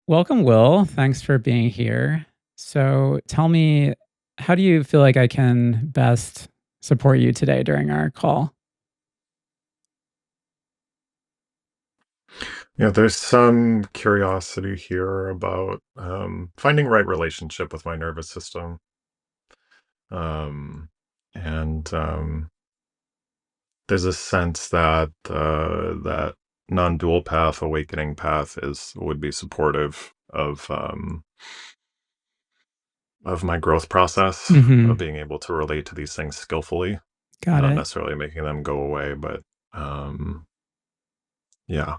Welcome, Will. Thanks for being here. So tell me, how do you feel like I can best support you today during our call? Yeah, there's some curiosity here about finding right relationship with my nervous system. Um, and there's a sense that that non-dual path, awakening path would be supportive of my growth process, of Mhm. being able to relate to these things skillfully, Got not it. necessarily making them go away, but um, yeah.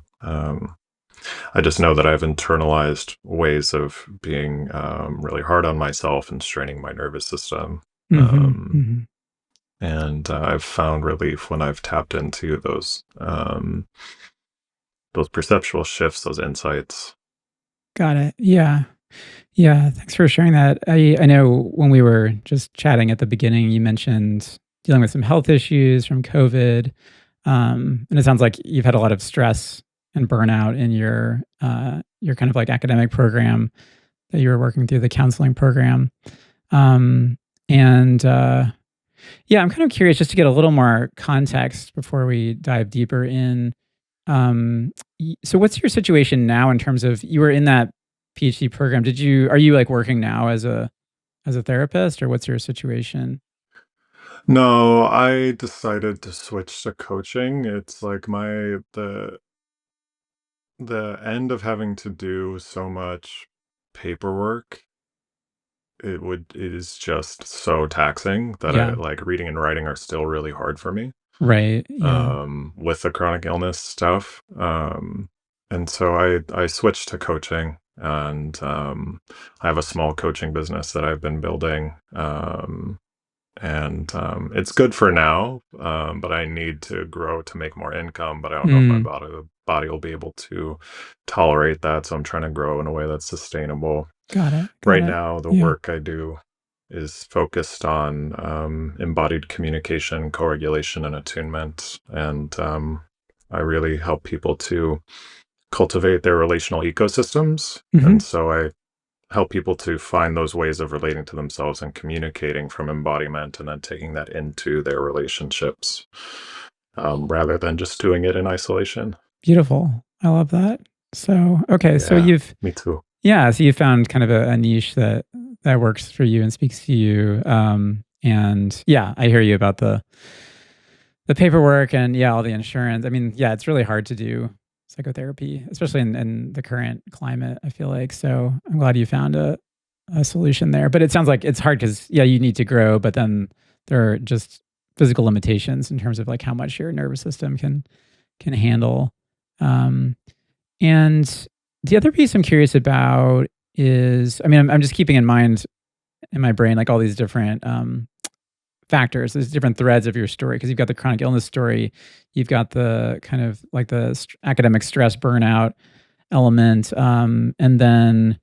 I just know that I've internalized ways of being really hard on myself and straining my nervous system. Mhm, Um, mhm. and I've found relief when I've tapped into those perceptual shifts, those insights. Got it. Yeah. Yeah, thanks for sharing that. I know when we were just chatting at the beginning, you mentioned dealing with some health issues from COVID, and it sounds like you've had a lot of stress and burnout in your kind of like academic program that you were working through, the counseling program. Um, and Yeah, I'm kind of curious just to get a little more context before we dive deeper in. So, what's your situation now in terms of you were in that PhD program? Are you like working now as a therapist, or what's your situation? No, I decided to switch to coaching. It's like the end of having to do so much paperwork. It is just so taxing that I Yeah, like reading and writing are still really hard for me. right. Yeah, With the chronic illness stuff. And so I switched to coaching, and I have a small coaching business that I've been building. And It's good for now, but I need to grow to make more income. But I don't know if my mm, body will be able to tolerate that. So I'm trying to grow in a way that's sustainable. got it. Got Right it. now, the Yeah, work I do is focused on embodied communication, co-regulation, and attunement. And I really help people to cultivate their relational ecosystems. hmm, And so I help people to find those ways of relating to themselves and communicating from embodiment and then taking that into their relationships, rather than just doing it in isolation. beautiful. I love that. So, okay, so Yeah, you've me too. yeah, so you found kind of a niche that works for you and speaks to you. And yeah, I hear you about the paperwork and yeah, all the insurance. I mean, yeah, it's really hard to do psychotherapy, especially in the current climate, I feel like. So I'm glad you found a solution there. But it sounds like it's hard because yeah, you need to grow, but then there are just physical limitations in terms of like how much your nervous system can handle. Um, and the other piece I'm curious about is, I mean, I'm just keeping in mind in my brain like all these different factors, there's different threads of your story because you've got the chronic illness story, you've got the kind of like the academic stress burnout element, and then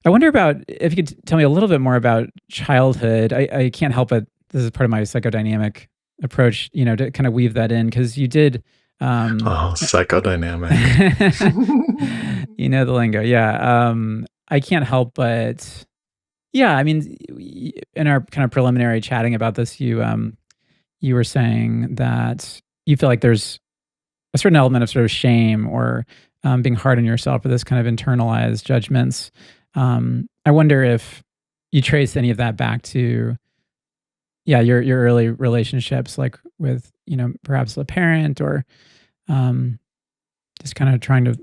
I wonder about if you could tell me a little bit more about childhood. I can't help it. This is part of my psychodynamic approach, you know, to kind of weave that in because you did. Um, Oh, psychodynamic. you know the lingo, yeah. I can't help but yeah. I mean, in our kind of preliminary chatting about this, you were saying that you feel like there's a certain element of sort of shame or being hard on yourself for this kind of internalized judgments. I wonder if you trace any of that back to, yeah, your early relationships, like with you know perhaps a parent or um, just kind of trying to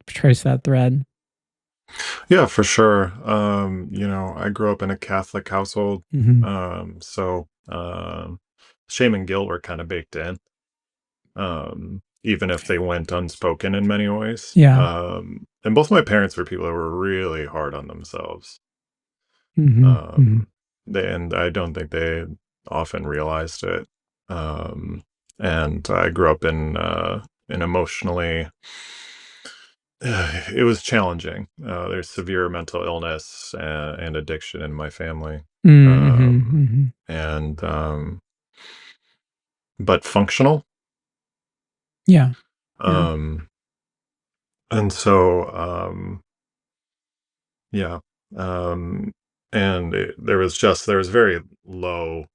trace that thread. Yeah, for sure. I grew up in a Catholic household, Hmm. so shame and guilt were kind of baked in, even if they went unspoken in many ways. Yeah. And both my parents were people that were really hard on themselves. Hmm. Hmm. Um, and I don't think they often realized it. Um, and I grew up in an emotionally it was challenging. There's severe mental illness and addiction in my family, Hmm. um, Hmm. and but functional. Yeah. Yeah. Um, and so Yeah. Um, and there was very low,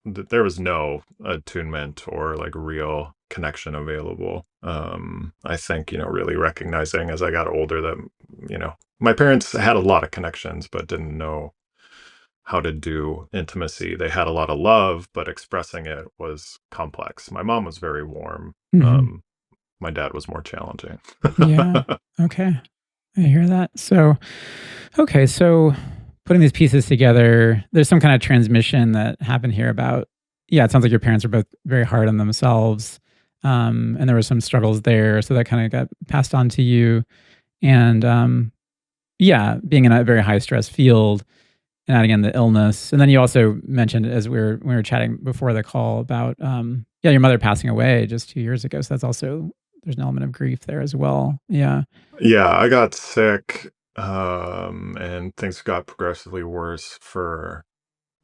there was no attunement or like real connection available. I think, really recognizing as I got older that, my parents had a lot of connections, but didn't know how to do intimacy. They had a lot of love, but expressing it was complex. My mom was very warm. Mhm. My dad was more challenging. Yeah. Okay. I hear that. So, okay, so putting these pieces together, there's some kind of transmission that happened here about, yeah, it sounds like your parents are both very hard on themselves. And there were some struggles there. So that kind of got passed on to you. And yeah, being in a very high stress field and adding in the illness. And then you also mentioned as we were chatting before the call about yeah, your mother passing away just 2 years ago. So that's also there's an element of grief there as well. Yeah. Yeah, I got sick, and things got progressively worse for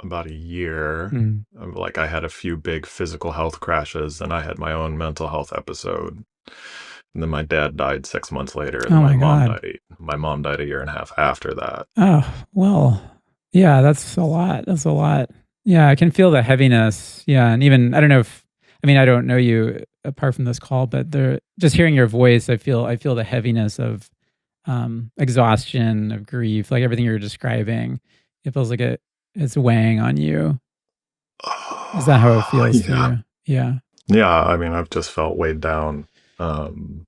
about a year. Mm. Like I had a few big physical health crashes, and I had my own mental health episode. And then my dad died 6 months later, and Oh my God. my mom died a year and a half after that. Oh, well, yeah, that's a lot. That's a lot. Yeah, I can feel the heaviness. Yeah, and even I don't know if I mean I don't know you apart from this call, but there just hearing your voice, I feel the heaviness of exhaustion, of grief, like everything you're describing. It feels like it's weighing on you. Is that how it feels to Yeah. you? Yeah. Yeah, I mean, I've just felt weighed down, um,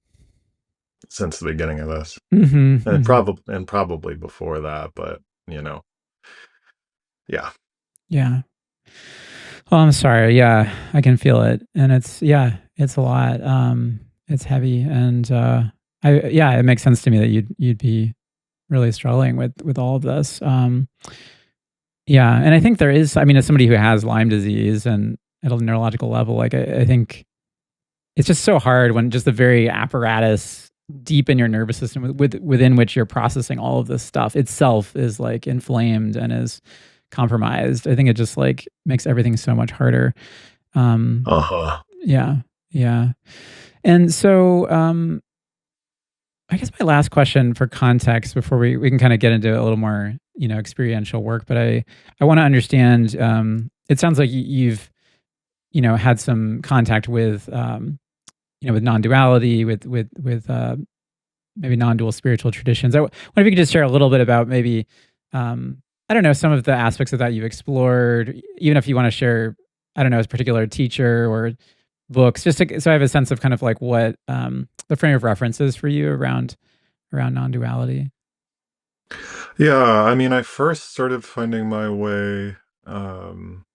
since the beginning of this, Mhm. and Mhm. probably before that, but, yeah. Yeah. Oh, I'm sorry. Yeah, I can feel it, and it's yeah, it's a lot. It's heavy, and I yeah, it makes sense to me that you'd be really struggling with all of this. Yeah, and I think there is. I mean, as somebody who has Lyme disease and at a neurological level, like I think it's just so hard when just the very apparatus deep in your nervous system within which you're processing all of this stuff itself is like inflamed and is compromised. I think it just like makes everything so much harder. Um, Uh-huh. yeah, yeah. And so, I guess my last question for context before we can kind of get into a little more, experiential work, but I want to understand. It sounds like you've had some contact with with non-duality, with maybe non-dual spiritual traditions. I wonder if you could just share a little bit about maybe I don't know some of the aspects of that you've explored, even if you want to share I don't know a particular teacher or books, just so I have a sense of kind of like what the frame of reference is for you around non-duality. Yeah, I mean, I first started finding my way, um,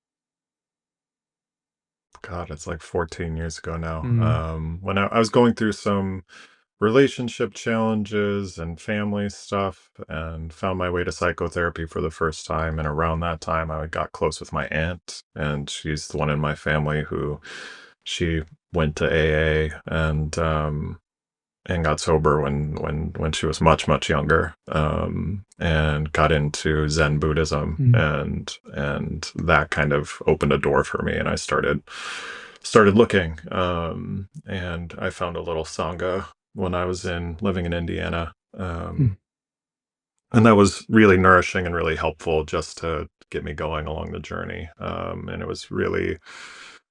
God, it's like 14 years ago now. Mm, When I was going through some relationship challenges and family stuff, and found my way to psychotherapy for the first time. And around that time, I got close with my aunt, and she's the one in my family who she went to AA and got sober when she was much younger, and got into Zen Buddhism, mm, and that kind of opened a door for me, and I started looking, and I found a little sangha when I was in living in Indiana, mm, and that was really nourishing and really helpful just to get me going along the journey. And it was really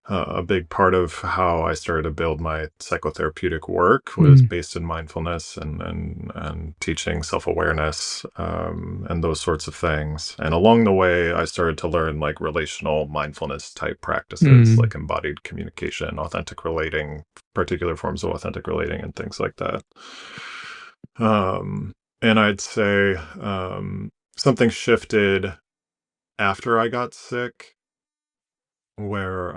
a big part of how I started to build my psychotherapeutic work was mm, based in mindfulness and teaching self awareness, and those sorts of things. And along the way, I started to learn like relational mindfulness type practices, mm, like embodied communication, authentic relating, particular forms of authentic relating, and things like that. And I'd say, something shifted after I got sick where,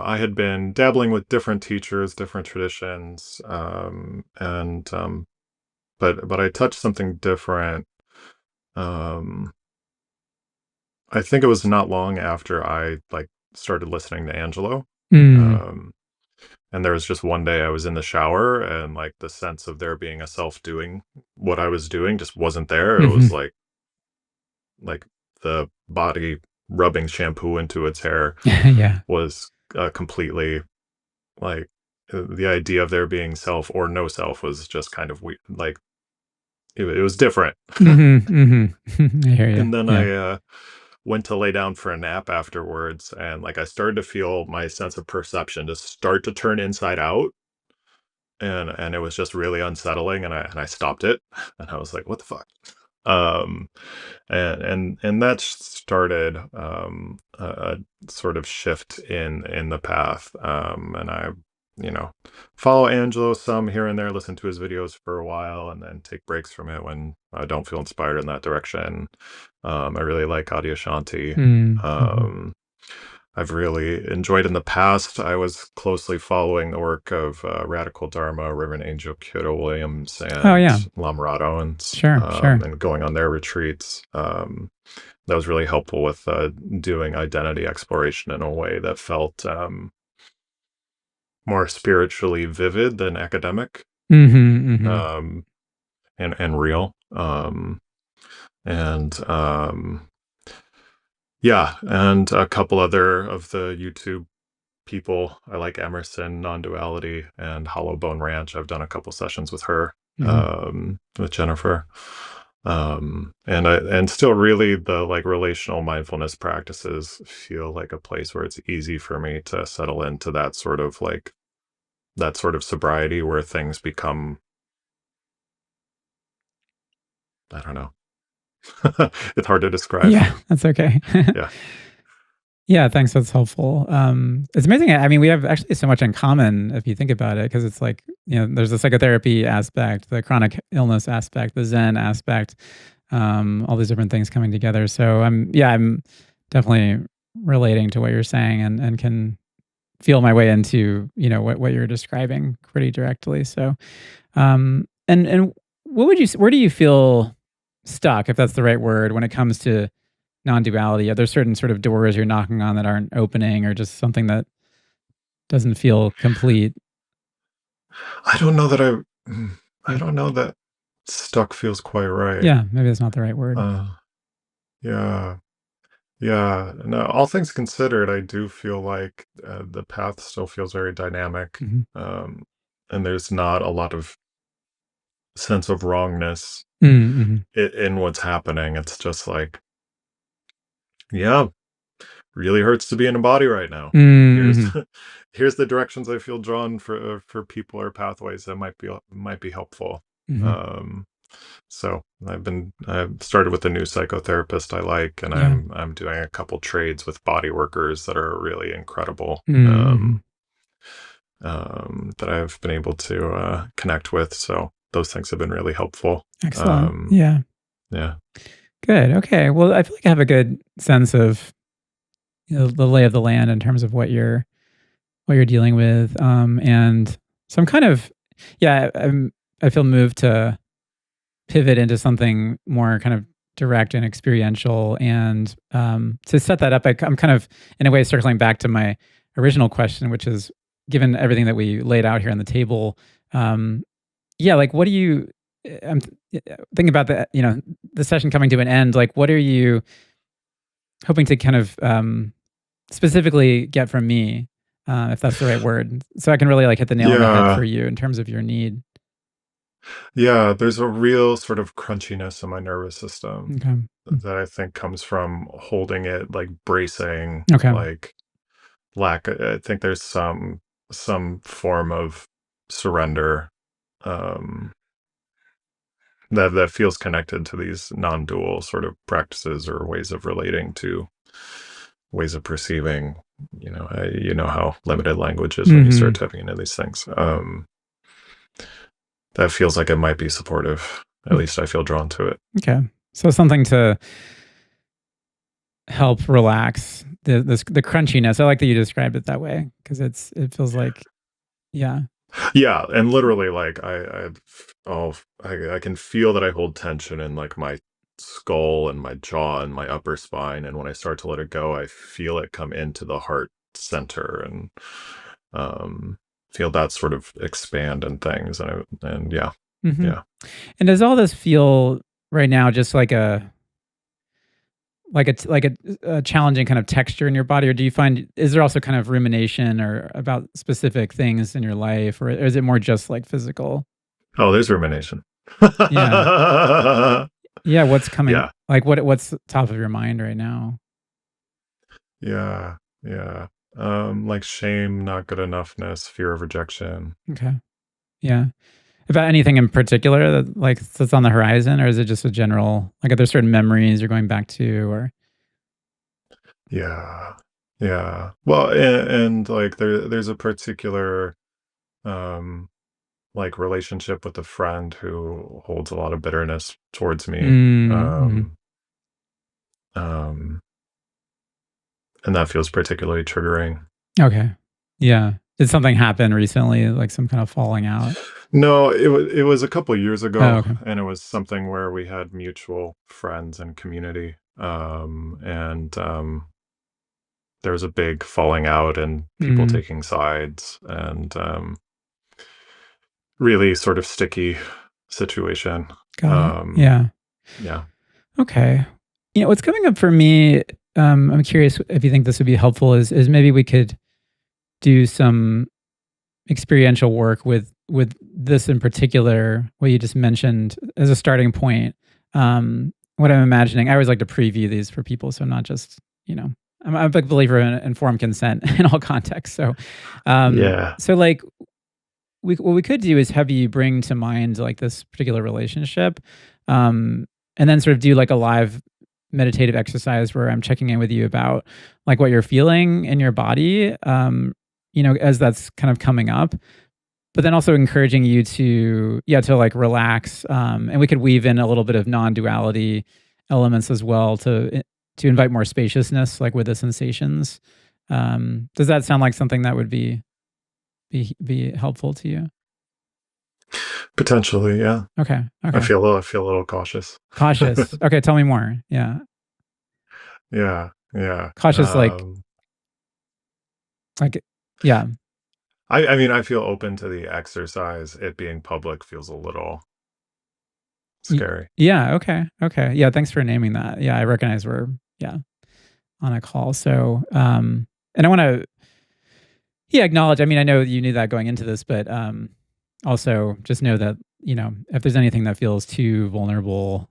I had been dabbling with different teachers, different traditions, and but I touched something different. Um, I think it was not long after I like started listening to Angelo. mm, Um, and there was just one day I was in the shower, and like the sense of there being a self doing what I was doing just wasn't there. It was mhm. like the body rubbing shampoo into its hair Yeah. was completely like the idea of there being self or no self was just kind of weird. Like it was different. I hear you. And then Yeah. I went to lay down for a nap afterwards, and like I started to feel my sense of perception just start to turn inside out, and it was just really unsettling, and I stopped it, and I was like, "What the fuck?" Um, and that started a sort of shift in the path, and I, you know, follow Angelo some here and there, listen to his videos for a while, and then take breaks from it when I don't feel inspired in that direction. I really like Adyashanti. Mm-hmm. Um, I've really enjoyed in the past. I was closely following the work of Radical Dharma, Reverend Angel Kyoto Williams, Oh and yeah. Lamrat Owens, Sure. Sure. and going on their retreats. That was really helpful with doing identity exploration in a way that felt more spiritually vivid than academic, Mm-hmm. Mm-hmm. um, and real. And Yeah, and a couple other of the YouTube people. I like Emerson, Nonduality, and Hollow Bone Ranch. I've done a couple sessions with her, Mm-hmm. with Jennifer. And still really the like relational mindfulness practices feel like a place where it's easy for me to settle into that sort of sobriety where things become, I don't know. It's hard to describe. Yeah, that's okay. Yeah. Yeah, thanks. That's helpful. It's amazing. I mean, we have actually so much in common if you think about it, because it's like, there's the psychotherapy aspect, the chronic illness aspect, the Zen aspect, all these different things coming together. So I'm definitely relating to what you're saying, and can feel my way into, what you're describing pretty directly. So, and where do you feel stuck, if that's the right word, when it comes to non-duality? Are there certain sort of doors you're knocking on that aren't opening, or just something that doesn't feel complete? I don't know that I Yeah. don't know that stuck feels quite right. Yeah, maybe that's not the right word. Uh, yeah. Yeah, no, all things considered, I do feel like the path still feels very dynamic, Mhm. um, and there's not a lot of sense of wrongness Mm, mhm. in what's happening. It's just like, yeah, really hurts to be in a body right now. Mm, Here's mhm. here's the directions I feel drawn for people or pathways that might be helpful. Mhm. Um, So I've started with a new psychotherapist I like, and Yeah. I'm doing a couple trades with body workers that are really incredible, Mm, mhm. that I've been able to connect with. So those things have been really helpful. Excellent. Um, Yeah. yeah, Good. Okay. Well, I feel like I have a good sense of, the lay of the land in terms of what you're dealing with. And so I'm kind of, yeah, I feel moved to pivot into something more kind of direct and experiential. And to set that up, I'm kind of, in a way, circling back to my original question, which is, given everything that we laid out here on the table, um, yeah, like, what do you, I'm thinking about the session coming to an end. Like, what are you hoping to kind of specifically get from me, if that's the right word, so I can really like hit the nail on the head for yeah, you in terms of your need? yeah. There's a real sort of crunchiness in my nervous system Okay. Mm. that I think comes from holding it, like bracing, Okay. like lack. I think there's some form of surrender, um, that feels connected to these non-dual sort of practices or ways of relating to ways of perceiving. You know how limited language is when you start Mhm. tapping into these things. That feels like it might be supportive. At least I feel drawn to it. Okay. So something to help relax the crunchiness. I like that you described it that way, because it feels like, yeah. Yeah, and literally, like I can feel that I hold tension in like my skull and my jaw and my upper spine, and when I start to let it go, I feel it come into the heart center and um, feel that sort of expand and things, and yeah, Mhm. yeah, And does all this feel right now just like a challenging kind of texture in your body, or do you find, is there also kind of rumination or about specific things in your life, or is it more just like physical? oh, there's rumination. Yeah. Yeah, what's coming Yeah. like, what's top of your mind right now? Yeah. Yeah. Like shame, not good enoughness, fear of rejection. Okay. Yeah. About anything in particular that, like, that's on the horizon, or is it just a general like, are there certain memories you're going back to or Yeah. Yeah. Well, and like there's a particular um like relationship with a friend who holds a lot of bitterness towards me. Mm, mhm. Um um and that feels particularly triggering. Okay. Yeah. Did something happen recently, like some kind of falling out? No, it was a couple years Oh, ago, okay. and it was something where we had mutual friends and community. And there was a big falling out and people Mm, taking sides, and really sort of sticky situation. got it. Um, Yeah. yeah. Okay. What's coming up for me, I'm curious if you think this would be helpful is maybe we could do some experiential work with this in particular, what you just mentioned as a starting point. What I'm imagining, I always like to preview these for people, so not just I'm a big believer in informed consent in all contexts. So, Yeah. like what we could do is have you bring to mind like this particular relationship, um, and then sort of do like a live meditative exercise where I'm checking in with you about like what you're feeling in your body, as that's kind of coming up, but then also encouraging you to to like relax, and we could weave in a little bit of non-duality elements as well to invite more spaciousness like with the sensations. Does that sound like something that would be helpful to you? Potentially, yeah. Okay, I okay. feel a little cautious. Cautious. Okay, tell me more. Yeah. Yeah. Yeah. Cautious like yeah. I mean, I feel open to the exercise. It being public feels a little Y scary. yeah, okay, okay. Yeah, thanks for naming that. Yeah, I recognize we're yeah, on a call. So, and I wanna acknowledge, I mean, I know you knew that going into this, but, also just know that, if there's anything that feels too vulnerable,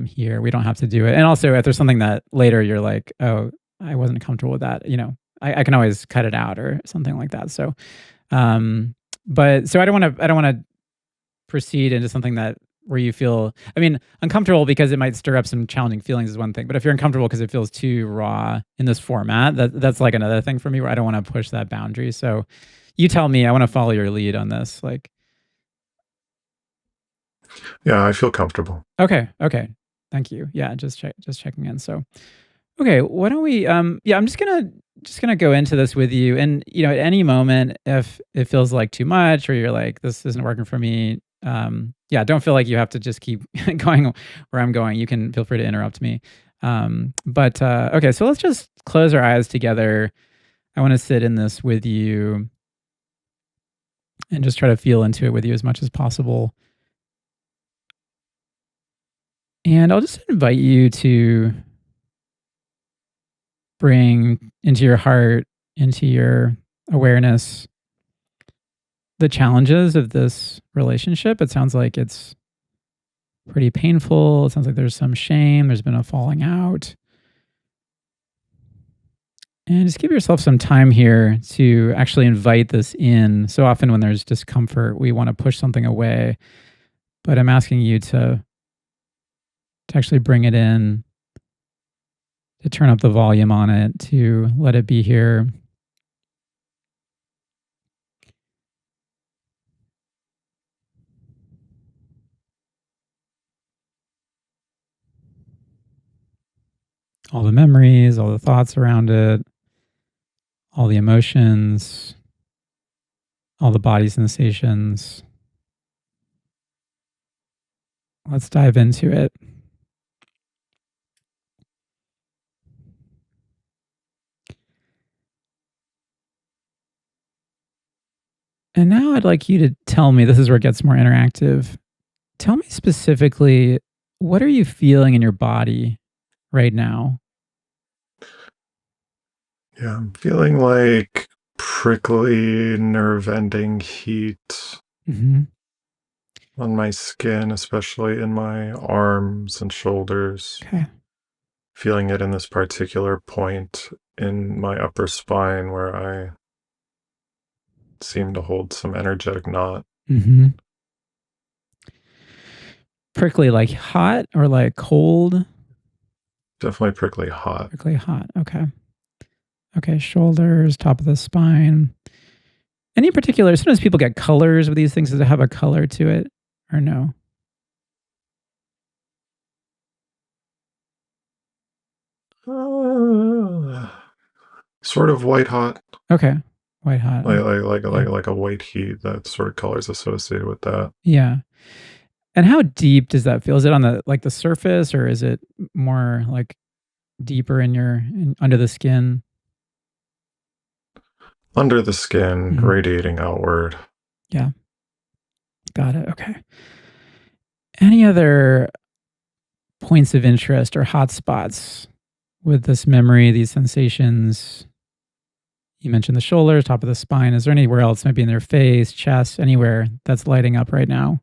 here, we don't have to do it. And also, if there's something that later you're like, "Oh, I wasn't comfortable with that," I can always cut it out or something like that. So, but so I don't wanna proceed into something that where you feel, I mean, uncomfortable because it might stir up some challenging feelings is one thing, but if you're uncomfortable because it feels too raw in this format, that's like another thing for me where I don't want to push that boundary. So you tell me, I want to follow your lead on this. Like, Yeah, I feel comfortable. okay, okay. Thank you. Yeah, just checking in. So okay, why don't we I'm just gonna go into this with you, and at any moment if it feels like too much or you're like this isn't working for me, don't feel like you have to just keep going where I'm going. You can feel free to interrupt me. But okay, so let's just close our eyes together. I want to sit in this with you and just try to feel into it with you as much as possible. And I'll just invite you to bring into your heart, into your awareness, the challenges of this relationship. It sounds like it's pretty painful. It sounds like there's some shame. There's been a falling out. And just give yourself some time here to actually invite this in. So often, when there's discomfort, we want to push something away. But I'm asking you to actually bring it in, to turn up the volume on it, to let it be here. All the memories, all the thoughts around it, all the emotions, all the body sensations. Let's dive into it. And now I'd like you to tell me, this is where it gets more interactive. Tell me specifically, what are you feeling in your body right now? Yeah, I'm feeling like prickly, nerve ending heat, Mhm. on my skin, especially in my arms and shoulders. Okay. Feeling it in this particular point in my upper spine where I seem to hold some energetic knot. Mhm. Prickly, like hot or like cold? Definitely prickly hot. Prickly hot. Okay. Okay, shoulders, top of the spine. Any particular sometimes people get colors with these things. Does it have a color to it or no? Uh, Sort of white hot, Okay. White hot. Yeah. like a white heat. That sort of colors associated with that. Yeah. And how deep does that feel? Is it on the like the surface or is it more like deeper under the skin? Under the skin, Mhm. radiating outward. Yeah. Got it. Okay. Any other points of interest or hotspots with this memory, these sensations? You mentioned the shoulders, top of the spine. Is there anywhere else, maybe in their face, chest, anywhere that's lighting up right now?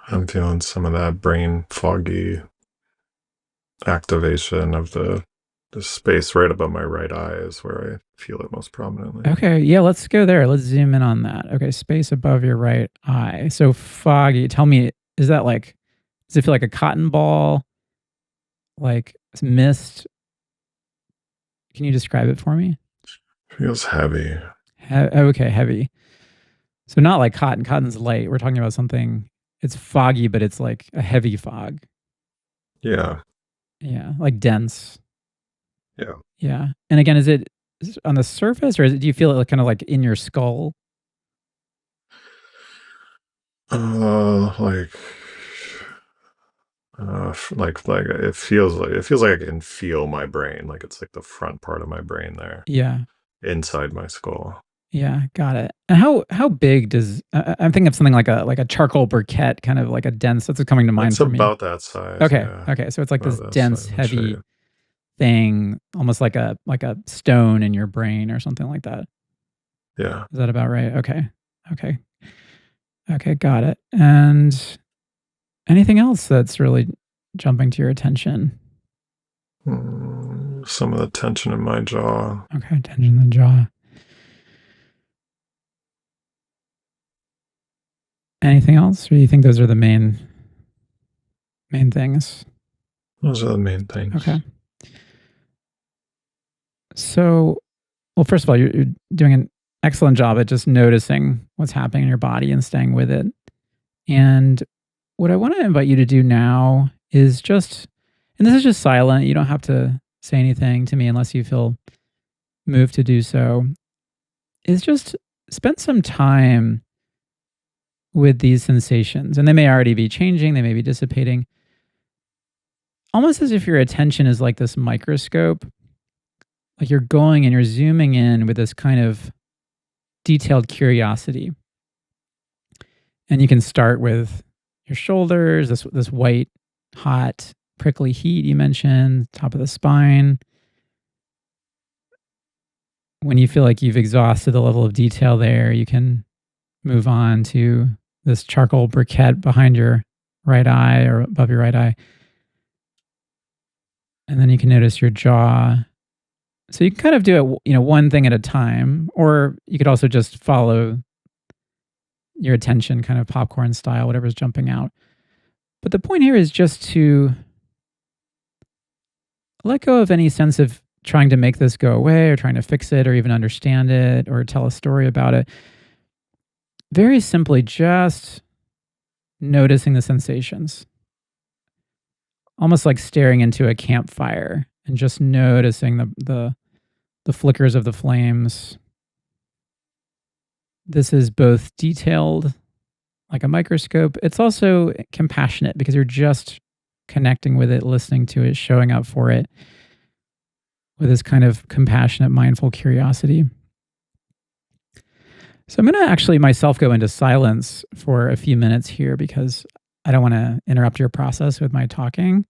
I'm feeling some of that brain foggy activation of the space right above my right eye is where I feel it most prominently. Okay, yeah, let's go there. Let's zoom in on that. Okay, space above your right eye. So foggy. Tell me, is that like, does it feel like a cotton ball, like mist? Can you describe it for me? Feels heavy. Okay, heavy. So not like cotton. Cotton's light. We're talking about something. It's foggy, but it's like a heavy fog. Yeah. Yeah, like dense. Yeah. Yeah. And again, is it on the surface or do you feel it like, kind of like in your skull? Like, like it feels like I can feel my brain, like it's like the front part of my brain there, Yeah. inside my skull. Yeah, got it. And how big does I'm thinking of something like a charcoal briquette, kind of like a dense that's what's coming to mind It's for me. about that size, Okay. yeah. Okay. So it's like About this that dense, size. I'll show heavy you. thing, almost like a stone in your brain or something like that. Yeah. Is that about right? Okay. Okay. Okay, got it. And anything else that's really jumping to your attention? Some of the tension in my jaw. Okay, tension in the jaw. Anything else? Or do you think those are the main things? Those are the main things. Okay. So, well, first of all, you're doing an excellent job at just noticing what's happening in your body and staying with it. And what I want to invite you to do now is just, and this is just silent, you don't have to say anything to me unless you feel moved to do so, is just spend some time with these sensations. And they may already be changing, they may be dissipating, almost as if your attention is like this microscope. Like you're going and you're zooming in with this kind of detailed curiosity. And you can start with your shoulders, this white, hot, prickly heat you mentioned, top of the spine. When you feel like you've exhausted the level of detail there, you can move on to this charcoal briquette behind your right eye or above your right eye. And then you can notice your jaw. So you can kind of do it, one thing at a time, or you could also just follow your attention kind of popcorn style, whatever's jumping out. But the point here is just to let go of any sense of trying to make this go away or trying to fix it or even understand it or tell a story about it. Very simply, just noticing the sensations, almost like staring into a campfire and just noticing the flickers of the flames. This is both detailed, like a microscope. It's also compassionate because you're just connecting with it, listening to it, showing up for it with this kind of compassionate, mindful curiosity. So I'm going to actually myself go into silence for a few minutes here because I don't want to interrupt your process with my talking.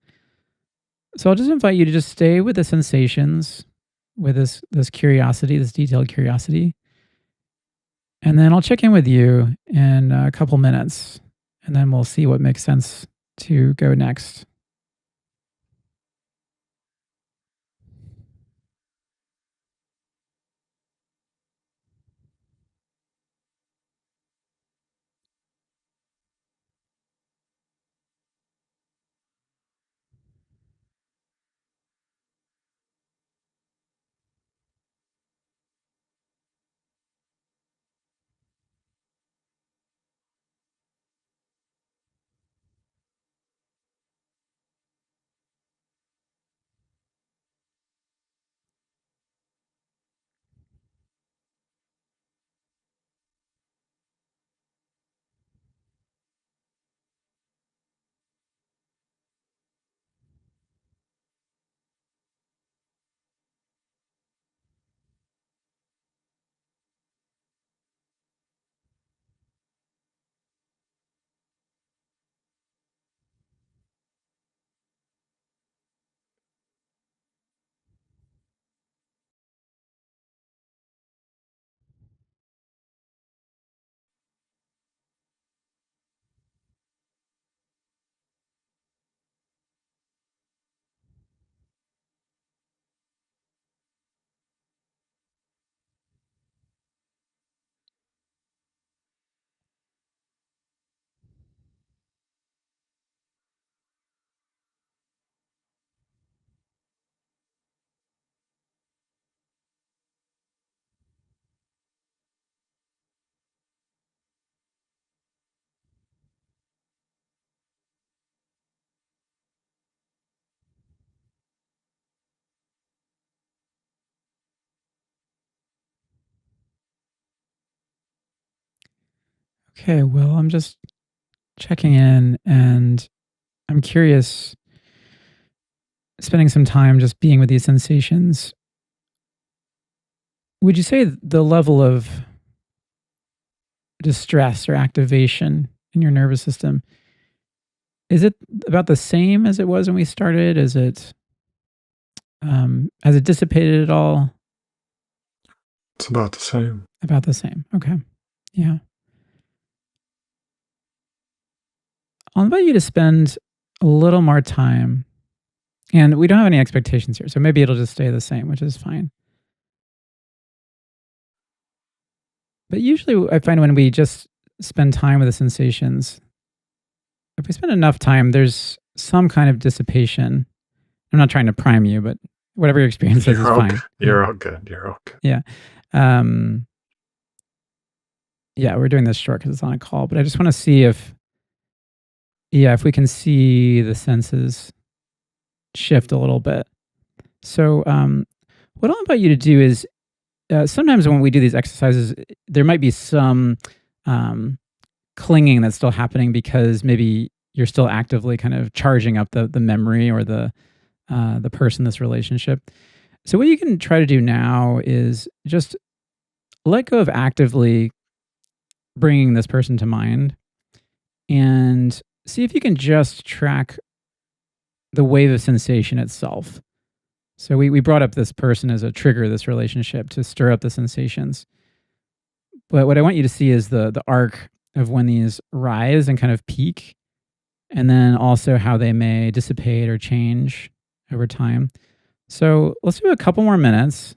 So I'll just invite you to just stay with the sensations, with this curiosity, this detailed curiosity, And then I'll check in with you in a couple minutes, and then we'll see what makes sense to go next. Okay, well, I'm just checking in and I'm curious, spending some time just being with these sensations. Would you say the level of distress or activation in your nervous system, is it about the same as it was when we started? Is it, has it dissipated at all? It's about the same. About the same. Okay. Yeah. I'll invite you to spend a little more time, and we don't have any expectations here, so maybe it'll just stay the same, which is fine. But usually, I find when we just spend time with the sensations, if we spend enough time, there's some kind of dissipation. I'm not trying to prime you, but whatever your experience is You're all fine. good. You're all good. You're all good. Yeah. Um, yeah, we're doing this short because it's on a call, but I just want to see if, yeah, if we can see the senses shift a little bit. So, what I'll invite you to do is sometimes when we do these exercises, there might be some um, clinging that's still happening because maybe you're still actively kind of charging up the memory or the person, this relationship. So what you can try to do now is just let go of actively bringing this person to mind and see if you can just track the wave of sensation itself. So we brought up this person as a trigger, this relationship to stir up the sensations. But what I want you to see is the arc of when these rise and kind of peak, and then also how they may dissipate or change over time. So let's do a couple more minutes.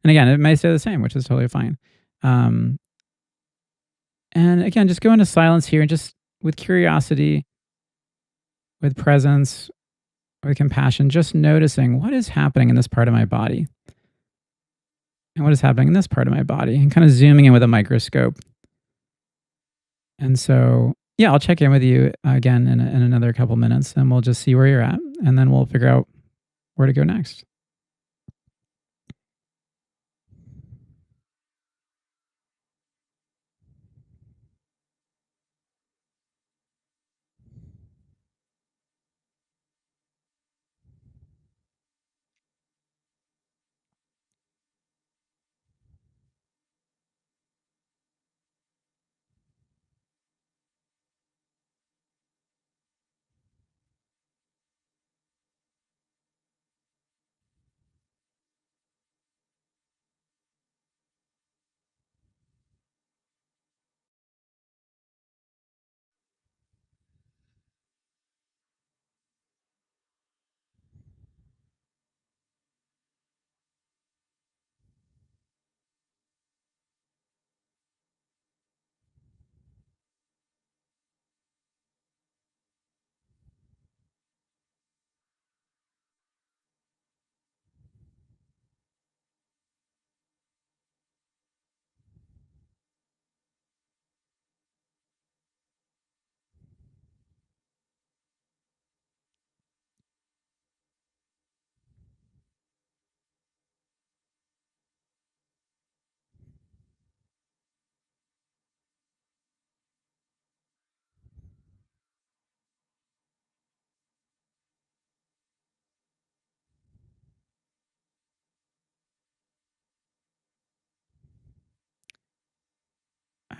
And again, it may stay the same, which is totally fine. Um, and again, just go into silence here and just with curiosity, with presence, with compassion, just noticing what is happening in this part of my body and what is happening in this part of my body and kind of zooming in with a microscope. And so, yeah, I'll check in with you again in another couple minutes and we'll just see where you're at. And then we'll figure out where to go next.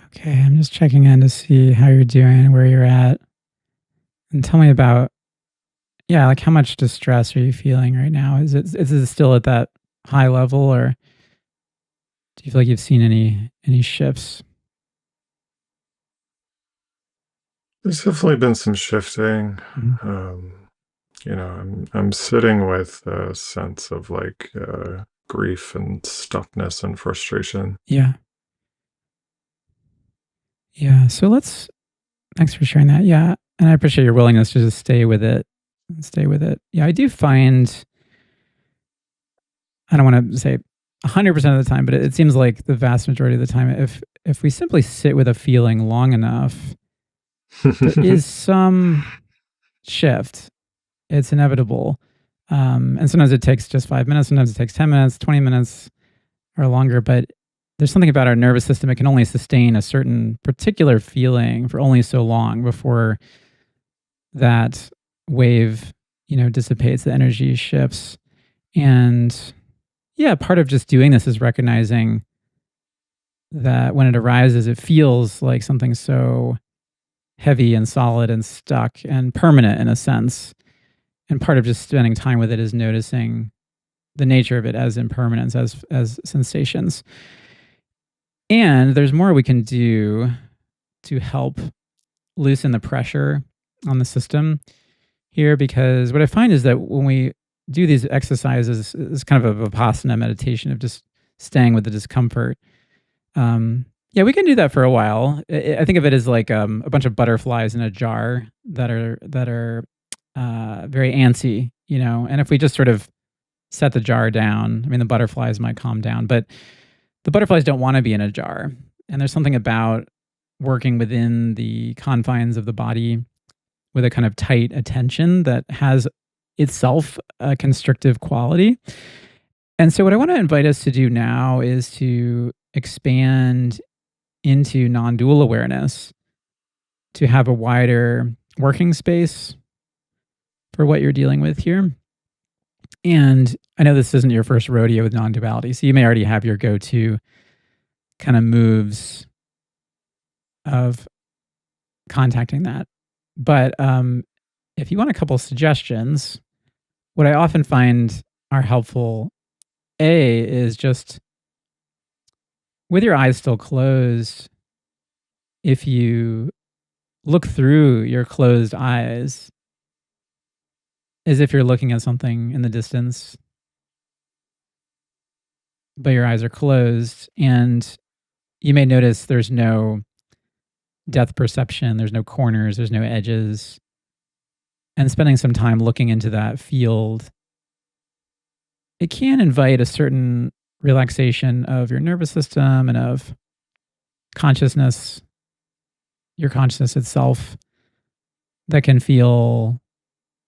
Okay, I'm just checking in to see how you're doing, where you're at, and tell me about, yeah, like how much distress are you feeling right now? Is it still at that high level, or do you feel like you've seen any shifts? There's definitely been some shifting. Mhm. Um, I'm sitting with a sense of like grief and stuckness and frustration. Yeah, yeah. So let's. Thanks for sharing that. Yeah, and I appreciate your willingness to just stay with it. Stay with it. Yeah, I do find. I don't want to say 100% of the time, but it seems like the vast majority of the time, if we simply sit with a feeling long enough, there is some shift. It's inevitable. And sometimes it takes just 5 minutes, sometimes it takes 10 minutes, 20 minutes, or longer. But there's something about our nervous system. It can only sustain a certain particular feeling for only so long before that wave, dissipates, the energy shifts. And yeah, part of just doing this is recognizing that when it arises, it feels like something so heavy and solid and stuck and permanent in a sense. And part of just spending time with it is noticing the nature of it as impermanence, as sensations. And there's more we can do to help loosen the pressure on the system here, because what I find is that when we do these exercises, it's kind of a vipassana meditation of just staying with the discomfort. Yeah, we can do that for a while. I think of it as like a bunch of butterflies in a jar that are very antsy, And if we just sort of set the jar down, I mean, the butterflies might calm down, but the butterflies don't want to be in a jar. And there's something about working within the confines of the body with a kind of tight attention that has itself a constrictive quality. And so, what I want to invite us to do now is to expand into non dual awareness, to have a wider working space for what you're dealing with here. And I know this isn't your first rodeo with non duality, so you may already have your go to kind of moves of contacting that. But if you want a couple suggestions, what I often find are helpful, A, is just with your eyes still closed, if you look through your closed eyes as if you're looking at something in the distance, but your eyes are closed, and you may notice there's no depth perception, there's no corners, there's no edges. And spending some time looking into that field, it can invite a certain relaxation of your nervous system and of consciousness, your consciousness itself, that can feel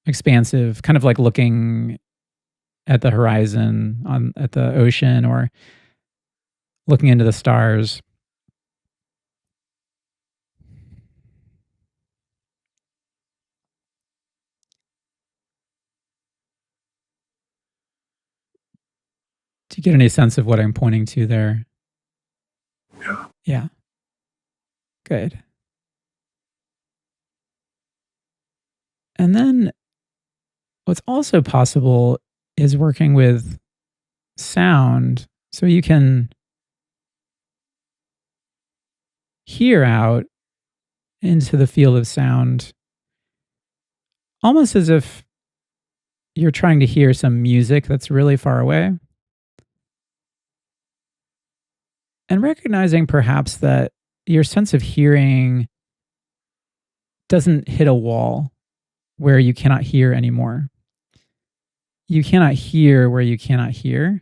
expansive, kind of like looking at the horizon on at the ocean or looking into the stars. Do you get any sense of what I'm pointing to there? Yeah. Yeah, good. And then what's also possible is working with sound so you can hear out into the field of sound almost as if you're trying to hear some music that's really far away, and recognizing perhaps that your sense of hearing doesn't hit a wall where you cannot hear anymore. You cannot hear where you cannot hear.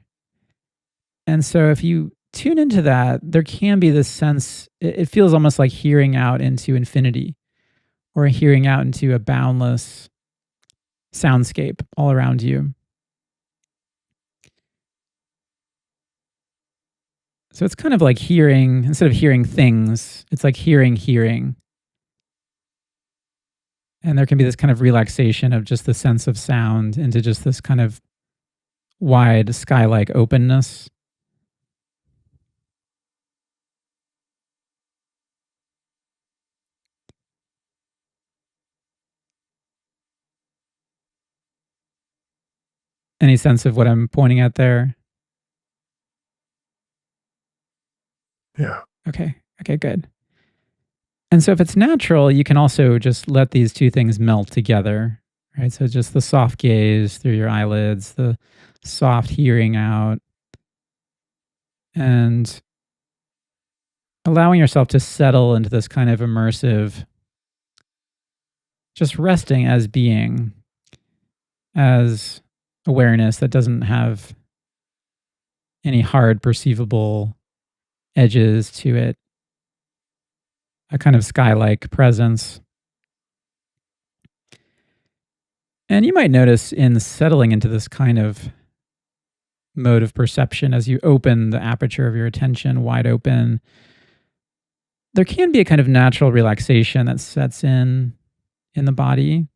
And so if you tune into that, there can be this sense, it feels almost like hearing out into infinity or hearing out into a boundless soundscape all around you. So it's kind of like hearing, instead of hearing things, it's like hearing. And there can be this kind of relaxation of just the sense of sound into just this kind of wide sky like openness. Any sense of what I'm pointing at there? Yeah. Okay. Okay, good. And so if it's natural, you can also just let these two things melt together, right? So just the soft gaze through your eyelids, the soft hearing out, and allowing yourself to settle into this kind of immersive, just resting as being, as awareness that doesn't have any hard perceivable edges to it, a kind of sky-like presence. And you might notice in settling into this kind of mode of perception as you open the aperture of your attention wide open, there can be a kind of natural relaxation that sets in the body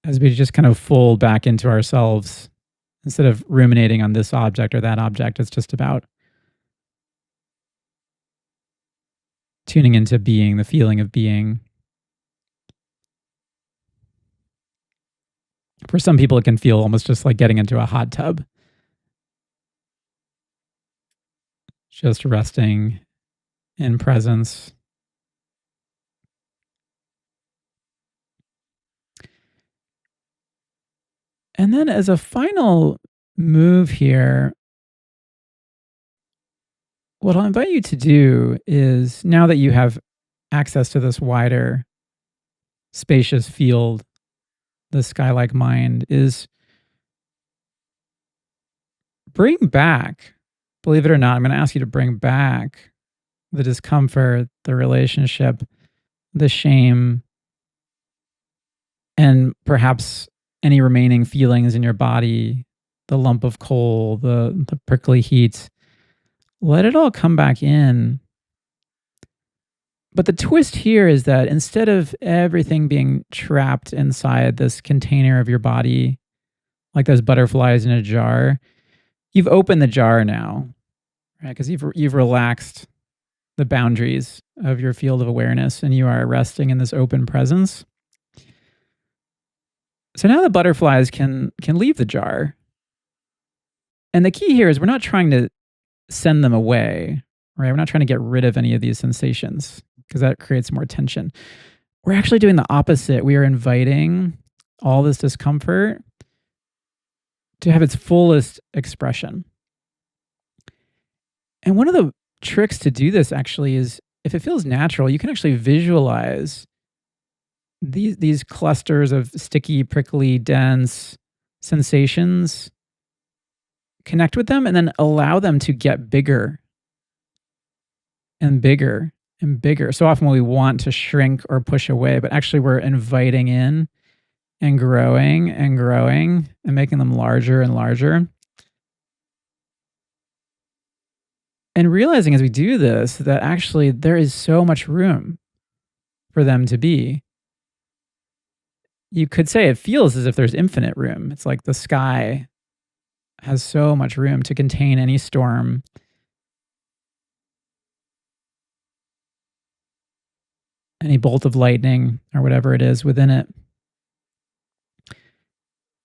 as we just kind of fold back into ourselves instead of ruminating on this object or that object. It's just about tuning into being, the feeling of being. For some people, it can feel almost just like getting into a hot tub, just resting in presence. And then, as a final move here, what I'll invite you to do is now that you have access to this wider, spacious field, the sky like mind, is bring back, believe it or not, I'm going to ask you to bring back the discomfort, the relationship, the shame, and perhaps any remaining feelings in your body, the lump of coal, the prickly heat. Let it all come back in. But the twist here is that instead of everything being trapped inside this container of your body, like those butterflies in a jar, you've opened the jar now, right? Because you've relaxed the boundaries of your field of awareness and you are resting in this open presence. So now the butterflies can leave the jar. And the key here is we're not trying to send them away, right? We're not trying to get rid of any of these sensations because that creates more tension. We're actually doing the opposite. We are inviting all this discomfort to have its fullest expression. And one of the tricks to do this actually is if it feels natural, you can actually visualize these clusters of sticky, prickly, dense sensations, connect with them, and then allow them to get bigger and bigger and bigger. So often we want to shrink or push away, but actually we're inviting in and growing and making them larger and larger. And realizing as we do this that actually there is so much room for them to be. You could say it feels as if there's infinite room. It's like the sky has so much room to contain any storm, any bolt of lightning, or whatever it is within it.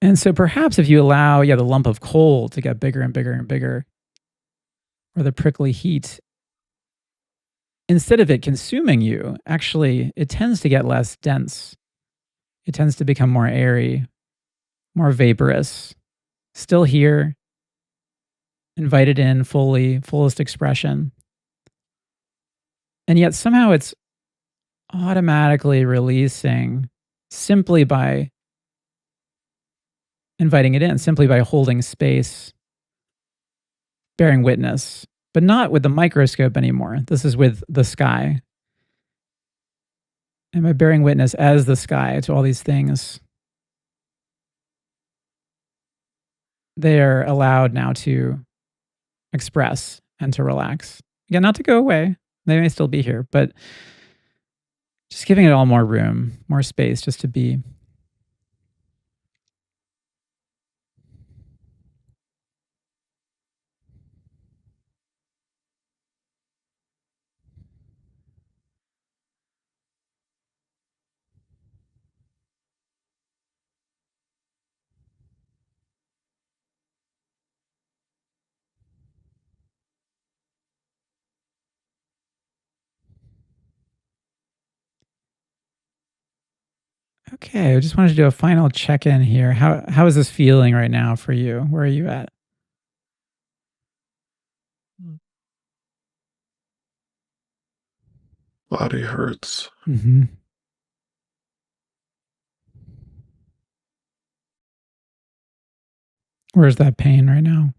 And so perhaps if you allow, the lump of coal to get bigger and bigger and bigger, or the prickly heat, instead of it consuming you, actually, it tends to get less dense. It tends to become more airy, more vaporous, still here, invited in fully, fullest expression. And yet somehow it's automatically releasing simply by inviting it in, simply by holding space, bearing witness, but not with the microscope anymore. This is with the sky. And by bearing witness as the sky to all these things, they are allowed now to express and to relax. Again, not to go away. They may still be here, but just giving it all more room, more space just to be. Okay, I just wanted to do a final check-in here. How is this feeling right now for you? Where are you at? Mm. Body hurts. Mhm. Where's that pain right now?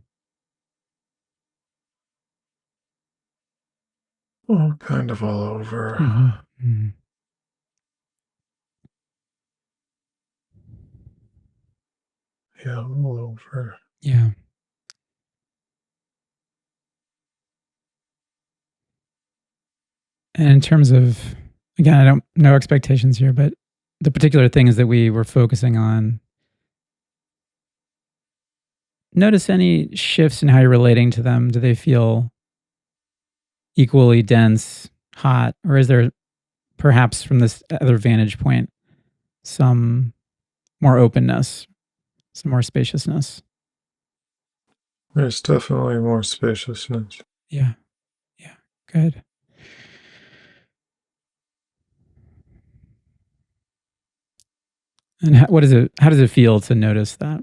Oh, kind of all over. Mhm, mhm. Yeah, all over. Yeah. And in terms of, again, I don't no expectations here, but the particular things that we were focusing on, notice any shifts in how you're relating to them? Do they feel equally dense, hot, or is there perhaps from this other vantage point some more openness, some more spaciousness? There's definitely more spaciousness. Yeah, yeah, good. And what is it? How does it feel to notice that?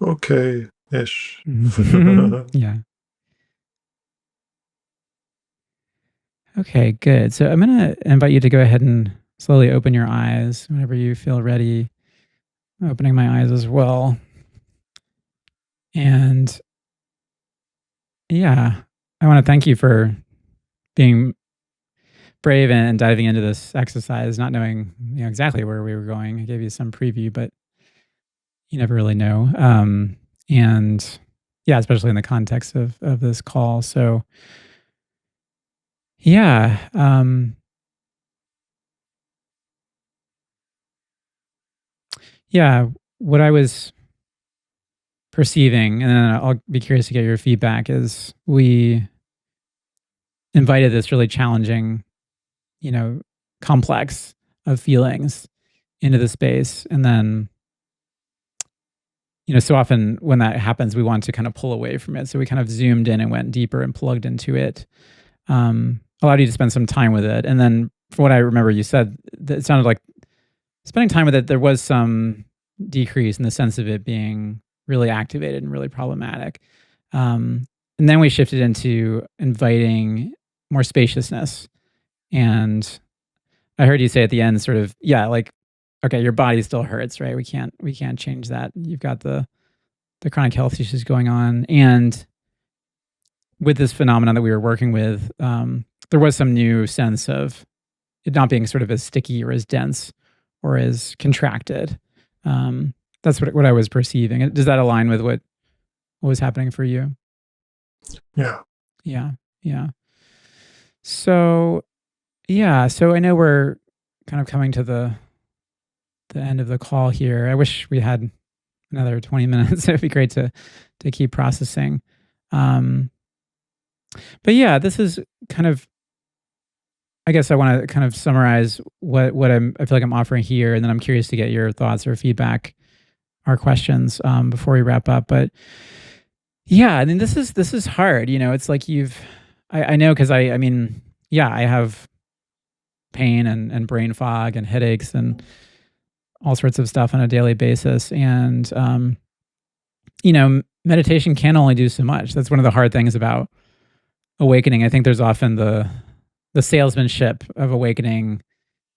Okay ish. Mhm. Yeah. Okay, good. So I'm gonna invite you to go ahead and slowly open your eyes whenever you feel ready. I'm opening my eyes as well. And yeah, I want to thank you for being brave and diving into this exercise, not knowing exactly where we were going. I gave you some preview, but you never really know. And yeah, especially in the context of this call. So yeah, yeah. What I was perceiving, and then I'll be curious to get your feedback, is we invited this really challenging, you know, complex of feelings into the space. And then, so often when that happens, we want to kind of pull away from it. So we kind of zoomed in and went deeper and plugged into it. Allowed you to spend some time with it. And then, from what I remember, you said that it sounded like spending time with it, there was some decrease in the sense of it being really activated and really problematic. And then we shifted into inviting more spaciousness. And I heard you say at the end, sort of, yeah, like, okay, your body still hurts, right? We can't change that. You've got the chronic health issues going on, and with this phenomenon that we were working with, there was some new sense of it not being sort of as sticky or as dense or as contracted. That's what I was perceiving. Does that align with what was happening for you? Yeah. Yeah, yeah. So yeah, so I know we're kind of coming to the end of the call here. I wish we had another 20 minutes. It'd be great to keep processing. Um, but yeah, this is kind of, I guess I want to kind of summarize I feel like I'm offering here, and then I'm curious to get your thoughts or feedback or questions before we wrap up. But yeah, I mean, this is hard. It's like I know because I mean, yeah, I have pain and brain fog and headaches and all sorts of stuff on a daily basis, and meditation can only do so much. That's one of the hard things about awakening. I think there's often the salesmanship of awakening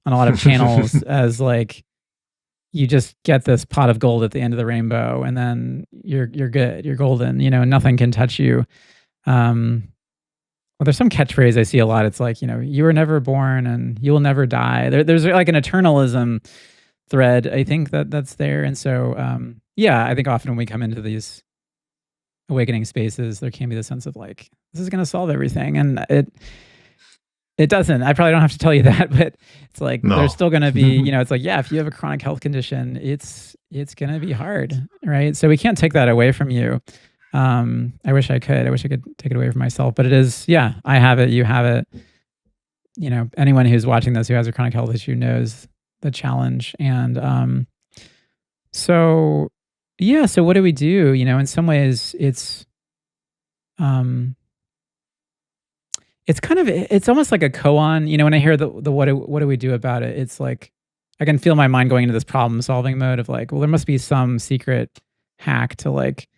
on a lot of channels as like you just get this pot of gold at the end of the rainbow, and then you're good, you're golden. Nothing can touch you. Well, there's some catchphrase I see a lot. It's like, you were never born and you will never die. There's like an eternalism thread. I think that's there, and so yeah, I think often when we come into these awakening spaces, there can be the sense of like, this is going to solve everything, and it doesn't. I probably don't have to tell you that, but it's like there's No. still going to be, it's like, yeah, if you have a chronic health condition, it's going to be hard, right? So we can't take that away from you. I wish I could. I wish I could take it away from myself, but it is, yeah, I have it, you have it. Anyone who's watching this who has a chronic health issue knows the challenge. And so yeah, so what do we do? In some ways um It's kind of it's almost like a koan, when I hear the what do we do about it? It's like I can feel my mind going into this problem-solving mode of like, well, there must be some secret hack to like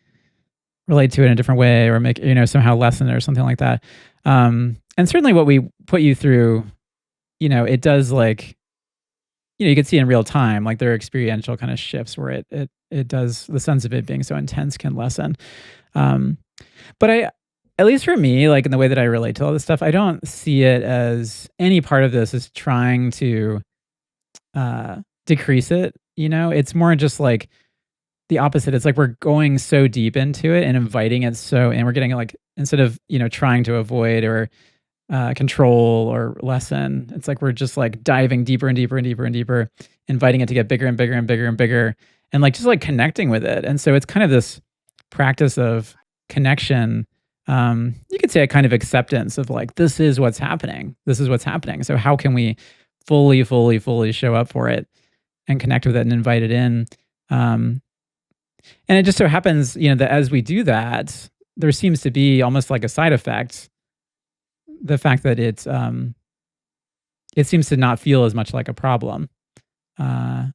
relate to it in a different way or make, somehow lessen it or something like that. And certainly what we put you through, it does like, you can see in real time, like there are experiential kind of shifts where it does the sense of it being so intense can lessen. Um, but at least for me, like in the way that I relate to all this stuff, I don't see it as any part of this is trying to decrease it. It's more just like the opposite. It's like we're going so deep into it and inviting it and we're getting like instead of trying to avoid or control or lessen, it's like we're just like diving deeper and deeper and deeper and deeper, inviting it to get bigger and bigger and bigger and bigger, and like just like connecting with it. And so it's kind of this practice of connection. You could say a kind of acceptance of like this is what's happening. This is what's happening. So how can we fully, fully, fully show up for it and connect with it and invite it in? And it just so happens, that as we do that, there seems to be almost like a side effect, the fact that it seems to not feel as much like a problem. Uh,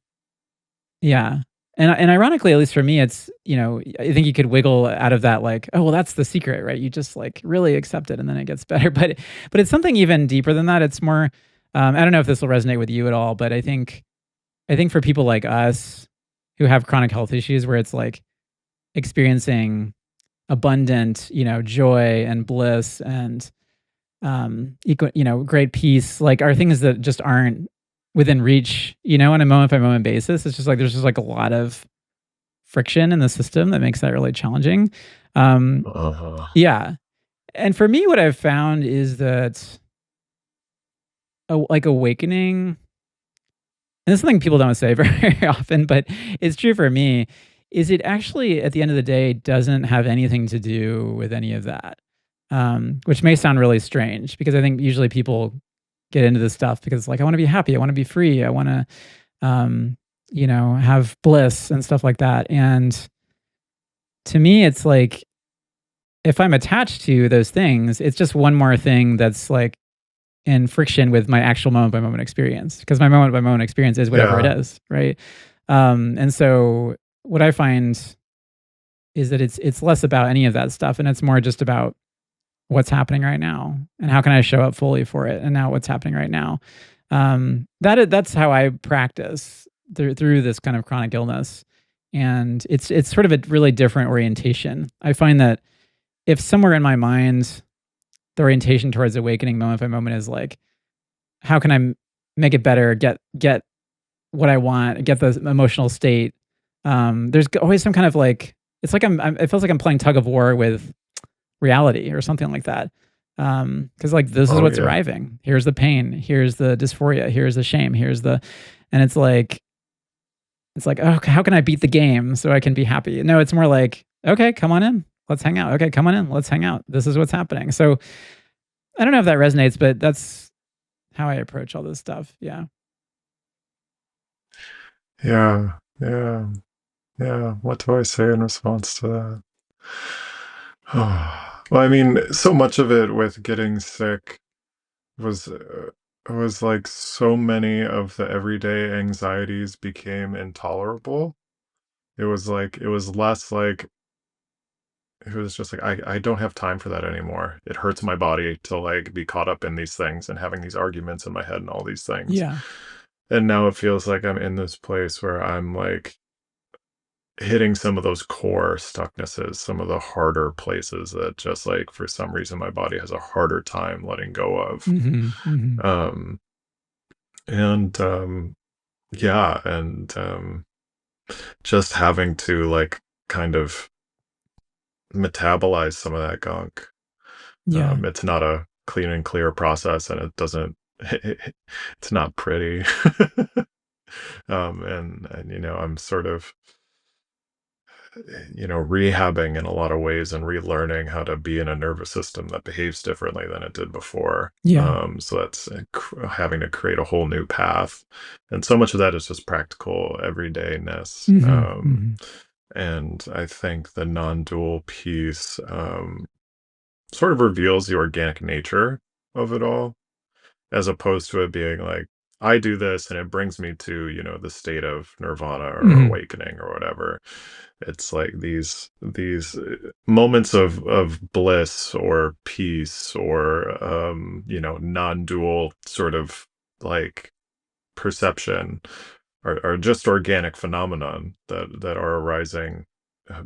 yeah. And ironically, at least for me, it's, I think you could wiggle out of that like, oh, well, that's the secret, right? You just like really accept it and then it gets better. But it's something even deeper than that. It's more, I don't know if this will resonate with you at all, but I think for people like us who have chronic health issues where it's like experiencing abundant, joy and bliss and great peace, like are things that just aren't within reach, on a moment by moment basis. It's just like there's just like a lot of friction in the system that makes that really challenging. Um, Uh-huh. yeah, and for me, what I've found is that like awakening, and this is something people don't say very often, but it's true for me. Is it actually at the end of the day doesn't have anything to do with any of that, which may sound really strange because I think usually people get into this stuff because it's like I want to be happy, I want to be free, I want to, have bliss and stuff like that. And to me, it's like if I'm attached to those things, it's just one more thing that's like in friction with my actual moment by moment experience because my moment by moment experience is whatever it Yeah. is, right? And so what I find is that it's less about any of that stuff and it's more just about what's happening right now and how can I show up fully for it and now what's happening right now. That's how I practice through this kind of chronic illness, and it's sort of a really different orientation. I find that if somewhere in my mind the orientation towards awakening moment by moment is like how can make it better, get what I want, get the emotional state. There's always some kind of like it's like it feels like I'm playing tug of war with reality or something like that. Because like this is Oh, what's yeah. arriving. Here's the pain. Here's the dysphoria. Here's the shame. And it's like oh, how can I beat the game so I can be happy? No, it's more like okay, come on in, let's hang out. Okay, come on in, let's hang out. This is what's happening. So I don't know if that resonates, but that's how I approach all this stuff. Yeah. Yeah. Yeah. Yeah. What do I say in response to that? Well, I mean, so much of it with getting sick was like so many of the everyday anxieties became intolerable. It was like it was less like it was just like I don't have time for that anymore. It hurts my body to like be caught up in these things and having these arguments in my head and all these things. Yeah. And now it feels like I'm in this place where I'm like hitting some of those core stucknesses, some of the harder places that just like for some reason my body has a harder time letting go of. Mhm. Mhm. Um and yeah, and just having to like kind of metabolize some of that gunk. Yeah. It's not a clean and clear process and it doesn't it's not pretty. And I'm sort of rehabbing in a lot of ways and relearning how to be in a nervous system that behaves differently than it did before. Yeah. So that's having to create a whole new path. And so much of that is just practical everydayness. Mhm. Mhm. And I think the non dual piece sort of reveals the organic nature. of it all, as opposed to it being like, I do this and it brings me to, the state of nirvana or Mhm. awakening or whatever. It's like these moments of bliss or peace or non-dual sort of like perception are just organic phenomenon that are arising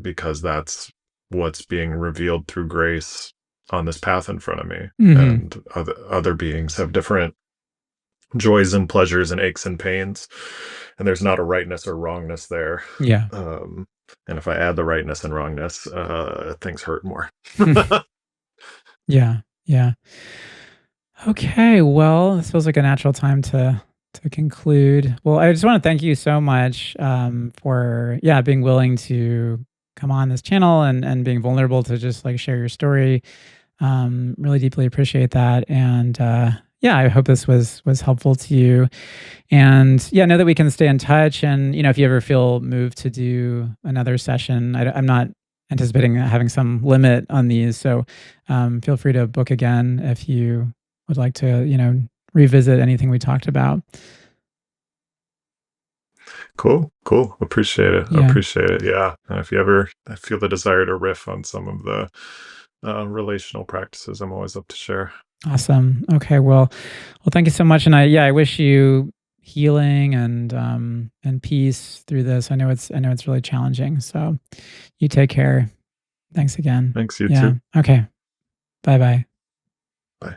because that's what's being revealed through grace on this path in front of me. Mhm. And other beings have different joys and pleasures and aches and pains, and there's not a rightness or wrongness there. Yeah. um and if I add the rightness and wrongness, things hurt more. Yeah. Yeah. Okay, well, this feels like a natural time to conclude. Well, I just want to thank you so much for being willing to come on this channel and being vulnerable to just like share your story. Really deeply appreciate that, and I hope this was helpful to you. And yeah, know that we can stay in touch. And if you ever feel moved to do another session, I'm not anticipating having some limit on these, so feel free to book again if you would like to, revisit anything we talked about. Cool, appreciate it, Yeah, yeah. And if you ever feel the desire to riff on some of the relational practices, I'm always up to share. awesome. Okay, well, thank you so much, and I wish you healing and peace through this. I know it's really challenging. So you take care. Thanks again. Thanks, you Yeah. too. Okay. Bye bye. Bye.